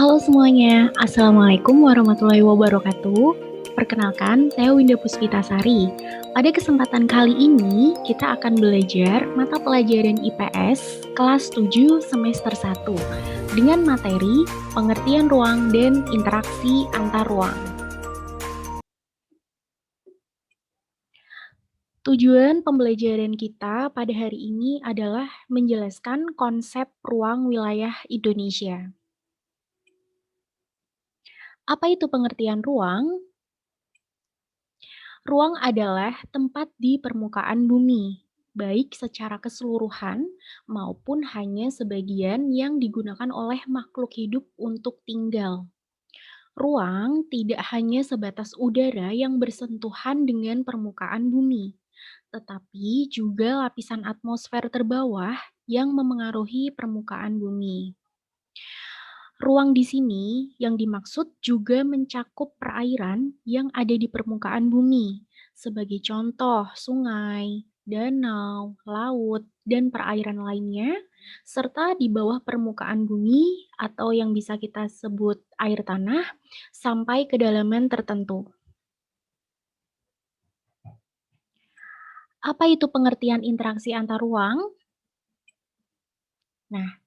Halo semuanya, Assalamualaikum warahmatullahi wabarakatuh. Perkenalkan, saya Winda Puspitasari. Pada kesempatan kali ini, kita akan belajar mata pelajaran IPS kelas 7 semester 1 dengan materi pengertian ruang dan interaksi antar ruang. Tujuan pembelajaran kita pada hari ini adalah menjelaskan konsep ruang wilayah Indonesia. Apa itu pengertian ruang? Ruang adalah tempat di permukaan bumi, baik secara keseluruhan maupun hanya sebagian yang digunakan oleh makhluk hidup untuk tinggal. Ruang tidak hanya sebatas udara yang bersentuhan dengan permukaan bumi, tetapi juga lapisan atmosfer terbawah yang memengaruhi permukaan bumi. Ruang di sini yang dimaksud juga mencakup perairan yang ada di permukaan bumi, sebagai contoh sungai, danau, laut, dan perairan lainnya, serta di bawah permukaan bumi atau yang bisa kita sebut air tanah, sampai kedalaman tertentu. Apa itu pengertian interaksi antar ruang? Nah,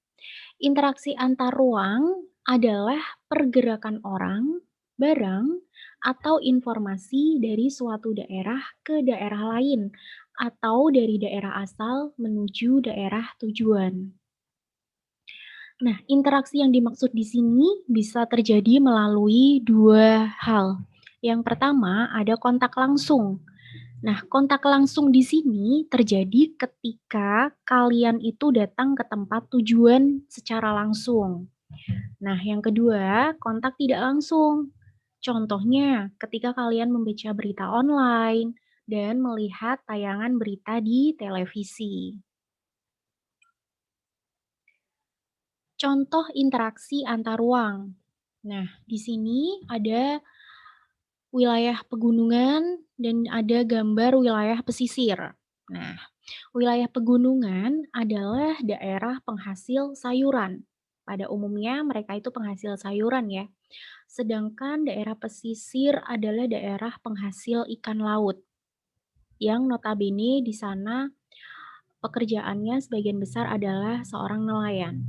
interaksi antar ruang adalah pergerakan orang, barang, atau informasi dari suatu daerah ke daerah lain atau dari daerah asal menuju daerah tujuan. Nah, interaksi yang dimaksud di sini bisa terjadi melalui dua hal. Yang pertama ada kontak langsung. Nah, kontak langsung di sini terjadi ketika kalian itu datang ke tempat tujuan secara langsung. Nah, yang kedua, kontak tidak langsung. Contohnya, ketika kalian membaca berita online dan melihat tayangan berita di televisi. Contoh interaksi antar ruang. Nah, di sini ada wilayah pegunungan dan ada gambar wilayah pesisir. Nah, wilayah pegunungan adalah daerah penghasil sayuran. Pada umumnya mereka itu penghasil sayuran ya. Sedangkan daerah pesisir adalah daerah penghasil ikan laut yang notabene di sana pekerjaannya sebagian besar adalah seorang nelayan.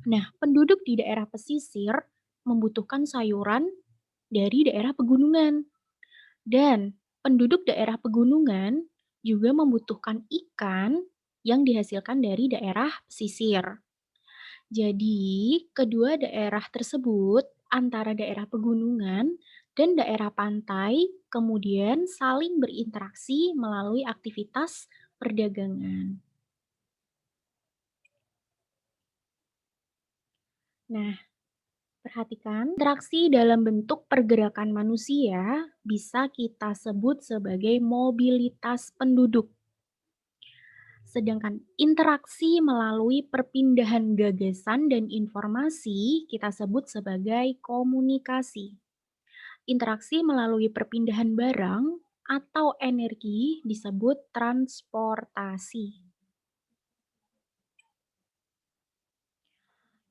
Nah, penduduk di daerah pesisir membutuhkan sayuran dari daerah pegunungan dan penduduk daerah pegunungan juga membutuhkan ikan yang dihasilkan dari daerah pesisir. Jadi, kedua daerah tersebut antara daerah pegunungan dan daerah pantai kemudian saling berinteraksi melalui aktivitas perdagangan. Nah, perhatikan, interaksi dalam bentuk pergerakan manusia bisa kita sebut sebagai mobilitas penduduk. Sedangkan interaksi melalui perpindahan gagasan dan informasi kita sebut sebagai komunikasi. Interaksi melalui perpindahan barang atau energi disebut transportasi.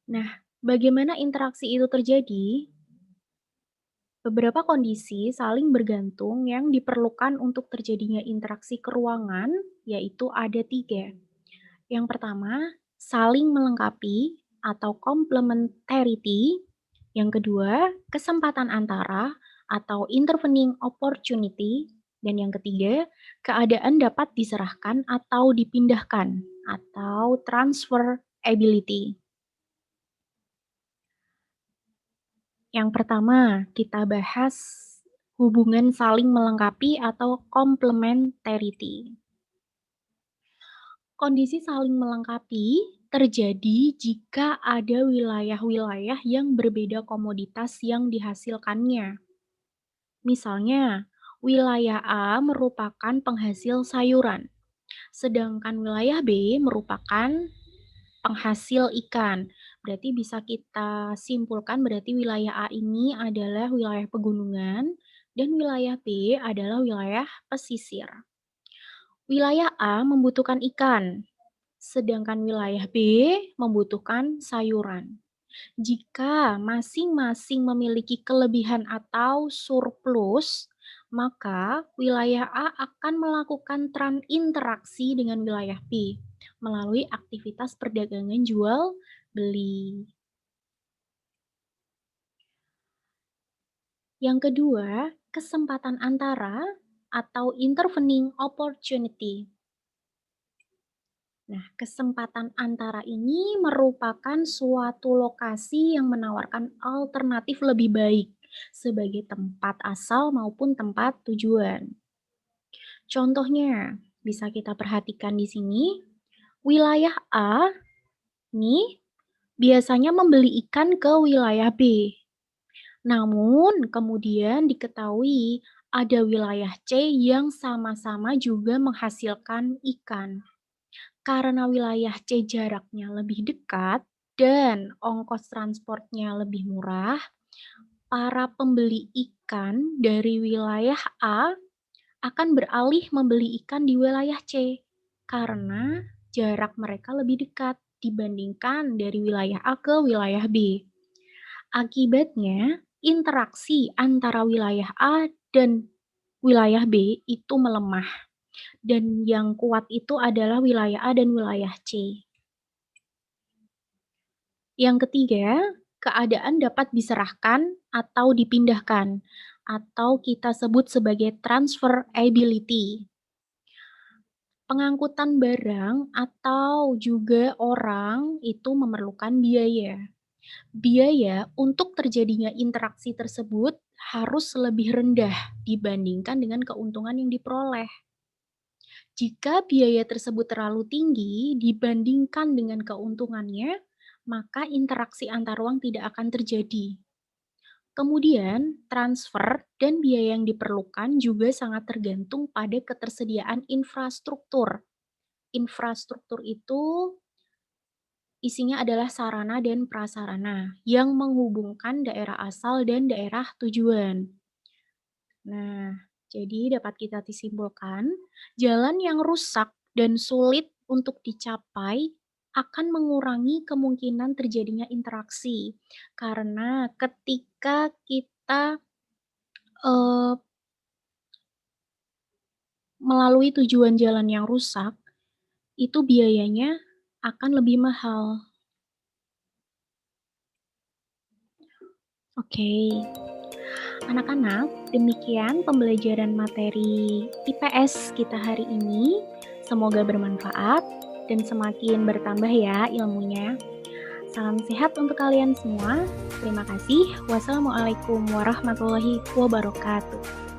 Nah, bagaimana interaksi itu terjadi? Beberapa kondisi saling bergantung yang diperlukan untuk terjadinya interaksi keruangan, yaitu ada tiga. Yang pertama, saling melengkapi atau complementarity. Yang kedua, kesempatan antara atau intervening opportunity. Dan yang ketiga, keadaan dapat diserahkan atau dipindahkan atau transferability. Yang pertama, kita bahas hubungan saling melengkapi atau complementarity. Kondisi saling melengkapi terjadi jika ada wilayah-wilayah yang berbeda komoditas yang dihasilkannya. Misalnya, wilayah A merupakan penghasil sayuran, sedangkan wilayah B merupakan penghasil ikan. Berarti bisa kita simpulkan berarti wilayah A ini adalah wilayah pegunungan dan wilayah B adalah wilayah pesisir. Wilayah A membutuhkan ikan, sedangkan wilayah B membutuhkan sayuran. Jika masing-masing memiliki kelebihan atau surplus, maka wilayah A akan melakukan interaksi dengan wilayah B melalui aktivitas perdagangan jual beli. Yang kedua, kesempatan antara atau intervening opportunity. Nah, kesempatan antara ini merupakan suatu lokasi yang menawarkan alternatif lebih baik sebagai tempat asal maupun tempat tujuan. Contohnya, bisa kita perhatikan di sini, wilayah A nih biasanya membeli ikan ke wilayah B. Namun, kemudian diketahui ada wilayah C yang sama-sama juga menghasilkan ikan. Karena wilayah C jaraknya lebih dekat dan ongkos transportnya lebih murah, para pembeli ikan dari wilayah A akan beralih membeli ikan di wilayah C karena jarak mereka lebih dekat dibandingkan dari wilayah A ke wilayah B. Akibatnya, interaksi antara wilayah A dan wilayah B itu melemah dan yang kuat itu adalah wilayah A dan wilayah C. Yang ketiga, keadaan dapat diserahkan atau dipindahkan atau kita sebut sebagai transferability. Pengangkutan barang atau juga orang itu memerlukan biaya. Biaya untuk terjadinya interaksi tersebut harus lebih rendah dibandingkan dengan keuntungan yang diperoleh. Jika biaya tersebut terlalu tinggi dibandingkan dengan keuntungannya, maka interaksi antar uang tidak akan terjadi. Kemudian, transfer dan biaya yang diperlukan juga sangat tergantung pada ketersediaan infrastruktur. Infrastruktur itu isinya adalah sarana dan prasarana yang menghubungkan daerah asal dan daerah tujuan. Nah, jadi dapat kita simpulkan, jalan yang rusak dan sulit untuk dicapai akan mengurangi kemungkinan terjadinya interaksi. Karena ketika kita eh, melalui tujuan jalan yang rusak, itu biayanya akan lebih mahal. Oke, anak-anak, demikian pembelajaran materi IPS kita hari ini. Semoga bermanfaat dan semakin bertambah ya ilmunya. Salam sehat untuk kalian semua. Terima kasih. Wassalamualaikum warahmatullahi wabarakatuh.